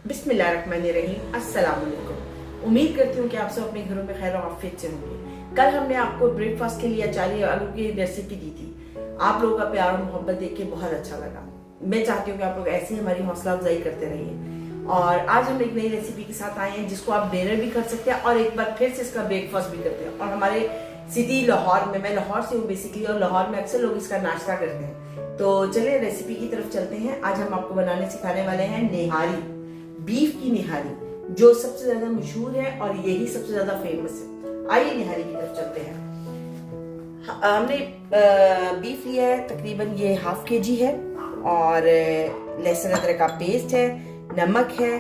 बिस्मिल्लाहिर्रहमानिर्रहीम। अस्सलाम वालेकुम। उम्मीद करती हूँ कि आप सब अपने घरों में खैर और आफियत से होंगे। कल हमने आपको ब्रेकफास्ट के लिए अचारी आलू की रेसिपी दी थी। आप लोगों का प्यार और मोहब्बत देख के बहुत अच्छा लगा। मैं चाहती हूँ कि आप लोग ऐसे ही हमारी हौसला अफजाई करते रहिए। और आज हम एक नई रेसिपी के साथ आए हैं जिसको आप डिनर भी कर सकते हैं और एक बार फिर से इसका ब्रेकफास्ट भी करते हैं। और हमारे सिटी लाहौर में, मैं लाहौर से हूँ बेसिकली, और लाहौर में अक्सर लोग इसका नाश्ता करते हैं। तो चलिए रेसिपी की तरफ चलते हैं। आज हम आपको बनाने सिखाने वाले हैं निहारी, बीफ की निहारी, जो सबसे ज्यादा मशहूर है और यही सबसे ज्यादा फेमस है। आइए निहारी की तरफ चलते हैं। हमने बीफ लिया है, तकरीबन ये हाफ केजी है, और लहसुन अदरक का पेस्ट है, नमक है,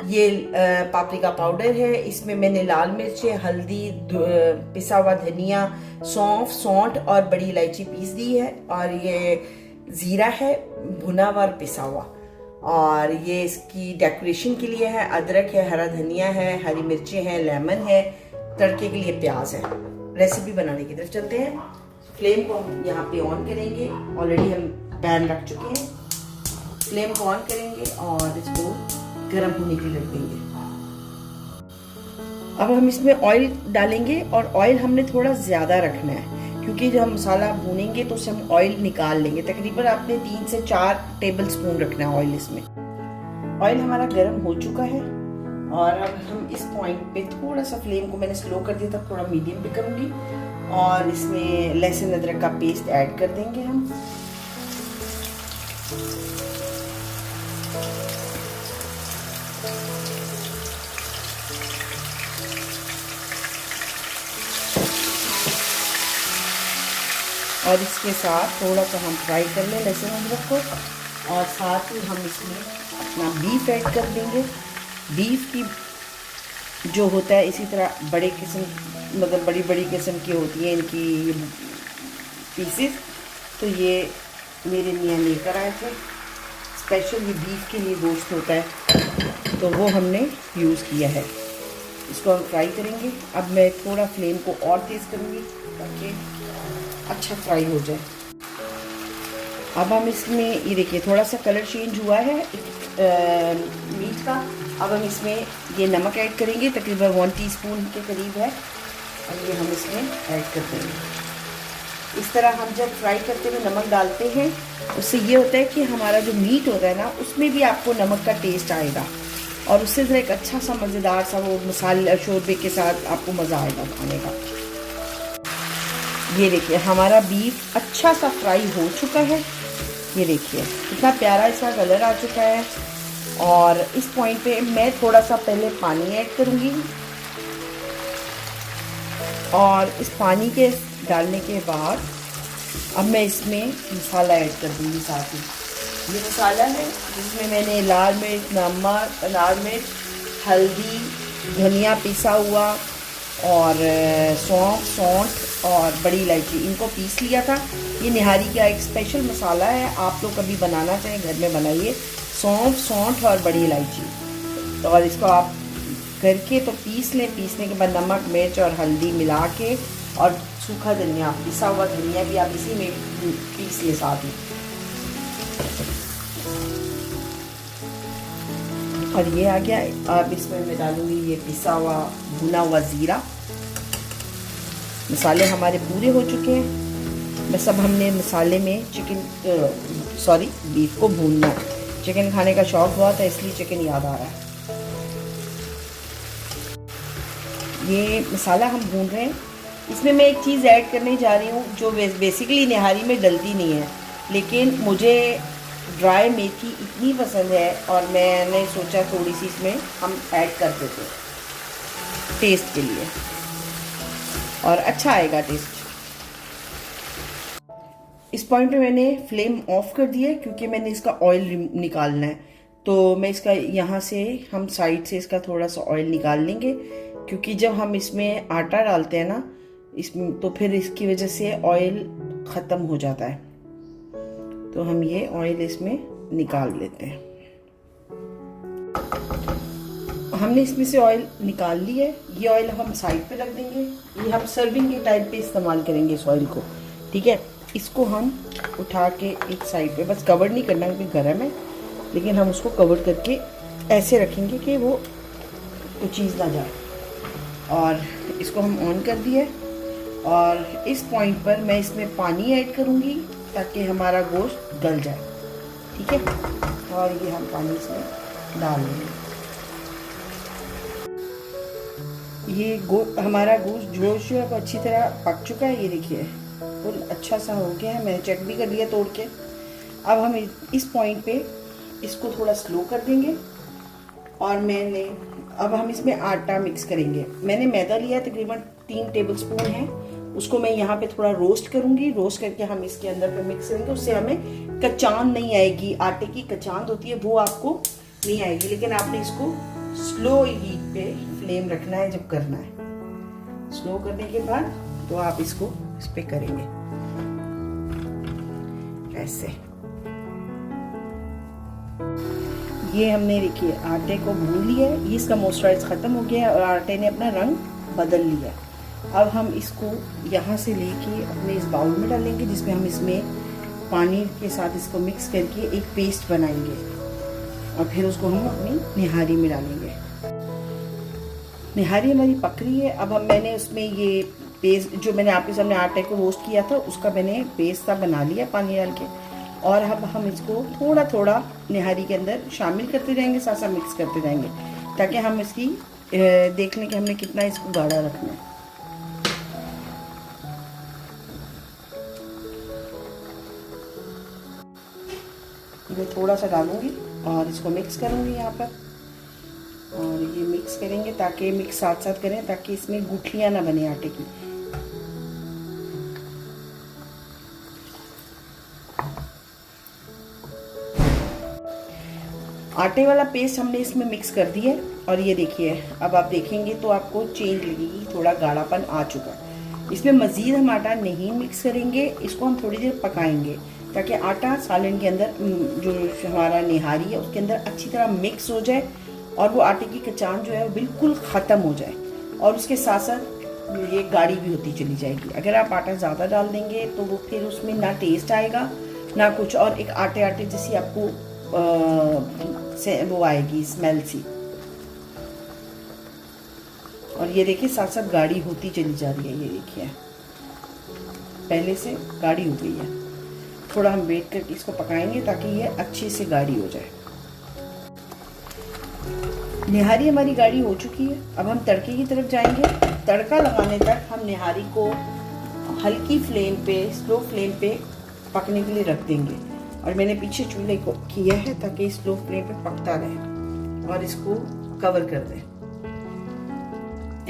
ये पापरिका पाउडर है, इसमें मैंने लाल मिर्च, हल्दी, पिसा हुआ धनिया, सौंफ, सौंठ और बड़ी इलायची पीस दी है, और ये जीरा है भुना हुआ और पिसा हुआ, और ये इसकी डेकोरेशन के लिए है। अदरक है, हरा धनिया है, हरी मिर्चें हैं, लेमन है, तड़के के लिए प्याज है। रेसिपी बनाने की तरफ चलते हैं। फ्लेम को हम यहाँ पे ऑन करेंगे। ऑलरेडी हम पैन रख चुके हैं। फ्लेम को ऑन करेंगे और इसको गर्म होने के लिए रख देंगे। अब हम इसमें ऑयल डालेंगे, और ऑयल हमने थोड़ा ज़्यादा रखना है क्योंकि जब हम मसाला भूनेंगे तो उससे हम ऑयल निकाल लेंगे। तकरीबन आपने 3 से 4 टेबल स्पून रखना है ऑयल इसमें। ऑयल हमारा गर्म हो चुका है, और अब हम इस पॉइंट पे थोड़ा सा फ्लेम को मैंने स्लो कर दिया था, थोड़ा मीडियम पे करूँगी, और इसमें लहसुन अदरक का पेस्ट ऐड कर देंगे हम। और इसके साथ थोड़ा सा हम फ्राई कर लें लहसुन अदरक को, और साथ ही हम इसमें अपना बीफ ऐड कर देंगे। बीफ की जो होता है इसी तरह बड़े किस्म, मतलब बड़ी बड़ी किस्म की होती हैं इनकी पीसेस। तो ये मेरे मियाँ लेकर आए थे, स्पेशल ये बीफ के लिए गोश्त होता है, तो वो हमने यूज़ किया है। इसको हम फ्राई करेंगे। अब मैं थोड़ा फ्लेम को और तेज़ करूँगी ताकि अच्छा फ्राई हो जाए। अब हम इसमें ये देखिए थोड़ा सा कलर चेंज हुआ है मीट का। अब हम इसमें ये नमक ऐड करेंगे, तकरीबन 1 टीस्पून के करीब है, और ये हम इसमें ऐड कर देंगे। इस तरह हम जब फ्राई करते हुए नमक डालते हैं, उससे ये होता है कि हमारा जो मीट होता है ना, उसमें भी आपको नमक का टेस्ट आएगा, और उससे ज़रा एक अच्छा सा मज़ेदार सा वो मसाले शोरबे के साथ आपको मज़ा आएगा खाने का। ये देखिए हमारा बीफ अच्छा सा फ्राई हो चुका है। ये देखिए कितना प्यारा इसका कलर आ चुका है। और इस पॉइंट पे मैं थोड़ा सा पहले पानी ऐड करूँगी, और इस पानी के डालने के बाद अब मैं इसमें मसाला ऐड कर दूँगी साथ ही। ये मसाला है जिसमें मैंने लाल मिर्च, नमक, लाल मिर्च, हल्दी, धनिया पिसा हुआ, और सौंफ, सौंठ और बड़ी इलायची, इनको पीस लिया था। ये निहारी का एक स्पेशल मसाला है, आप लोग कभी बनाना चाहें घर में बनाइए। सौंफ, सौंठ और बड़ी इलायची, और इसको आप करके तो पीस लें। पीसने के बाद नमक, मिर्च और हल्दी मिला के, और सूखा धनिया, पिसा हुआ धनिया भी आप इसी में पीस लें साथ ही। और ये आ गया। अब इसमें मैं डालूंगी ये पिसा हुआ भुना हुआ ज़ीरा। मसाले हमारे पूरे हो चुके हैं। बस अब हमने मसाले में बीफ को भूनना है। चिकन खाने का शौक हुआ था इसलिए चिकन याद आ रहा है। ये मसाला हम भून रहे हैं। इसमें मैं एक चीज़ ऐड करने जा रही हूँ जो बेसिकली निहारी में डलती नहीं है, लेकिन मुझे ड्राई मेथी इतनी पसंद है, और मैंने सोचा थोड़ी सी इसमें हम ऐड कर देते टेस्ट के लिए, और अच्छा आएगा टेस्ट। इस पॉइंट पे मैंने फ्लेम ऑफ कर दिया क्योंकि मैंने इसका ऑयल निकालना है। तो मैं इसका यहाँ से हम साइड से इसका थोड़ा सा ऑयल निकाल लेंगे, क्योंकि जब हम इसमें आटा डालते हैं ना इसमें, तो फिर इसकी वजह से ऑयल ख़त्म हो जाता है। तो हम ये ऑयल इसमें निकाल लेते हैं। हमने इसमें से ऑयल निकाल ली है। ये ऑयल हम साइड पे रख देंगे। ये हम सर्विंग के टाइम पे इस्तेमाल करेंगे इस ऑयल को, ठीक है। इसको हम उठा के एक साइड पे, बस कवर नहीं करना क्योंकि गर्म है, लेकिन हम उसको कवर करके ऐसे रखेंगे कि वो कोई चीज़ ना जाए। और इसको हम ऑन कर दिए और इस पॉइंट पर मैं इसमें पानी ऐड करूँगी ताकि हमारा गोश्त गल जाए। ठीक है, और ये हम पानी इसमें डाल लेंगे। ये हमारा गोश्त जो है अच्छी तरह पक चुका है। ये देखिए फुल अच्छा सा हो गया है, मैंने चेक भी कर लिया तोड़ के। अब हम इस पॉइंट पे इसको थोड़ा स्लो कर देंगे और अब हम इसमें आटा मिक्स करेंगे। मैंने मैदा लिया तकरीबन 3 टेबलस्पून है, उसको मैं यहाँ पे थोड़ा रोस्ट करूँगी। रोस्ट करके हम इसके अंदर पे मिक्स करेंगे, उससे हमें कचान नहीं आएगी। आटे की कचान होती है वो आपको नहीं आएगी, लेकिन आपने इसको स्लो हीट पे फ्लेम रखना है जब करना है। स्लो करने के बाद तो आप इसको इस पे करेंगे ऐसे। ये हमने देखिए आटे को भून लिया है, ये इसका मॉइस्चराइज खत्म हो गया है और आटे ने अपना रंग बदल लिया। अब हम इसको यहाँ से लेके अपने इस बाउल में डालेंगे, जिसमें हम इसमें पानी के साथ इसको मिक्स करके एक पेस्ट बनाएंगे और फिर उसको हम अपनी निहारी में डालेंगे। निहारी हमारी पक रही है। अब मैंने उसमें ये पेस्ट जो मैंने आपके सामने आटे को रोस्ट किया था उसका मैंने पेस्ट सा बना लिया पानी डाल के, और अब हम इसको थोड़ा थोड़ा निहारी के अंदर शामिल करते जाएंगे, साथ साथ मिक्स करते जाएंगे ताकि हम इसकी देख लें कि हमने कितना इसको गाढ़ा रखना है। मैं थोड़ा सा डालूंगी और इसको मिक्स करूंगी यहाँ पर, और ये मिक्स करेंगे ताकि मिक्स साथ साथ करें ताकि इसमें गुठलियाँ ना बने आटे की। आटे वाला पेस्ट हमने इसमें मिक्स कर दिया है और ये देखिए अब आप देखेंगे तो आपको चेंज लगेगी, थोड़ा गाढ़ापन आ चुका है। इसमें मज़ीद हम आटा नहीं मिक्स करेंगे, इसको हम थोड़ी देर पकाएंगे ताकि आटा सालन के अंदर जो हमारा निहारी है उसके अंदर अच्छी तरह मिक्स हो जाए और वो आटे की कचान जो है वो बिल्कुल ख़त्म हो जाए, और उसके साथ साथ ये गाढ़ी भी होती चली जाएगी। अगर आप आटा ज़्यादा डाल देंगे तो वो फिर उसमें ना टेस्ट आएगा ना कुछ, और एक आटे आटे जैसी आपको से वो आएगी स्मेल सी। और ये देखिए साथ साथ गाढ़ी होती चली जा रही है, ये देखिए पहले से गाढ़ी हो गई है। थोड़ा हम वेट करके इसको पकाएंगे ताकि ये अच्छे से गाढ़ी हो जाए। निहारी हमारी गाढ़ी हो चुकी है। अब हम तड़के की तरफ जाएंगे। तड़का लगाने तक हम निहारी को हल्की फ्लेम पे, स्लो फ्लेम पे पकने के लिए रख देंगे, और मैंने पीछे चूल्हे को किया है ताकि स्लो फ्लेम पे पकता रहे, और इसको कवर कर दें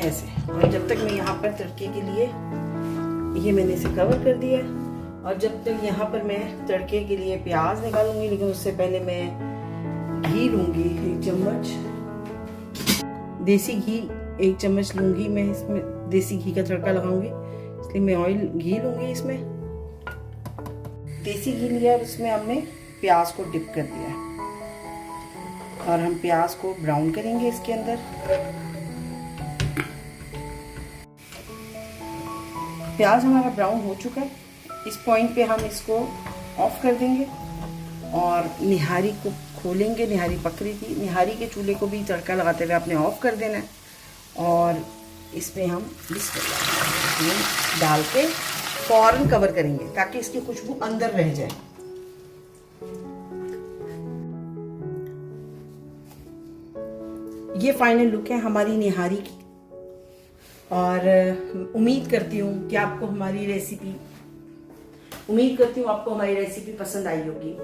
ऐसे। और जब तक मैं यहाँ पर तड़के के लिए ये मैंने इसे कवर कर दिया, और जब तक यहाँ पर मैं तड़के के लिए प्याज निकालूंगी, लेकिन उससे पहले मैं घी लूँगी 1 चम्मच, देसी घी 1 चम्मच लूँगी मैं। इसमें देसी घी का तड़का लगाऊंगी, इसलिए मैं घी लूँगी इसमें। देसी घी लिया और इसमें हमने प्याज को डिप कर दिया और हम प्याज को ब्राउन करेंगे इसके अंदर। प्याज हमारा ब्राउन हो चुका है। इस पॉइंट पे हम इसको ऑफ कर देंगे और निहारी को खोलेंगे। निहारी पक रही थी, निहारी के चूल्हे को भी तड़का लगाते हुए आपने ऑफ कर देना है, और इसमें हम डाल के फौरन कवर करेंगे ताकि इसकी खुशबू अंदर रह जाए। ये फाइनल लुक है हमारी निहारी की, और उम्मीद करती हूँ कि आपको हमारी रेसिपी पसंद आई होगी।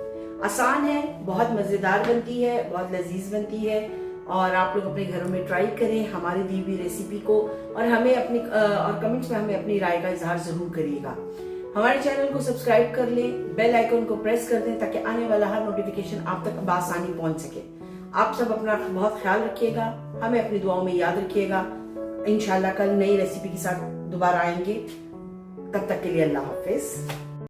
आसान है, बहुत मज़ेदार बनती है, बहुत लजीज बनती है, और आप लोग अपने घरों में ट्राई करें हमारी दी हुई रेसिपी को, और हमें अपनी और कमेंट्स में हमें अपनी राय का इजहार जरूर करिएगा। हमारे चैनल को सब्सक्राइब कर लें, बेल आइकन को प्रेस कर दें ताकि आने वाला हर नोटिफिकेशन आप तक बआसानी पहुंच सके। आप सब अपना बहुत ख्याल रखिएगा, हमें अपनी दुआओं में याद रखिएगा। इंशाल्लाह कल नई रेसिपी के साथ दोबारा आएंगे। तब तक के लिए अल्लाह हाफिज।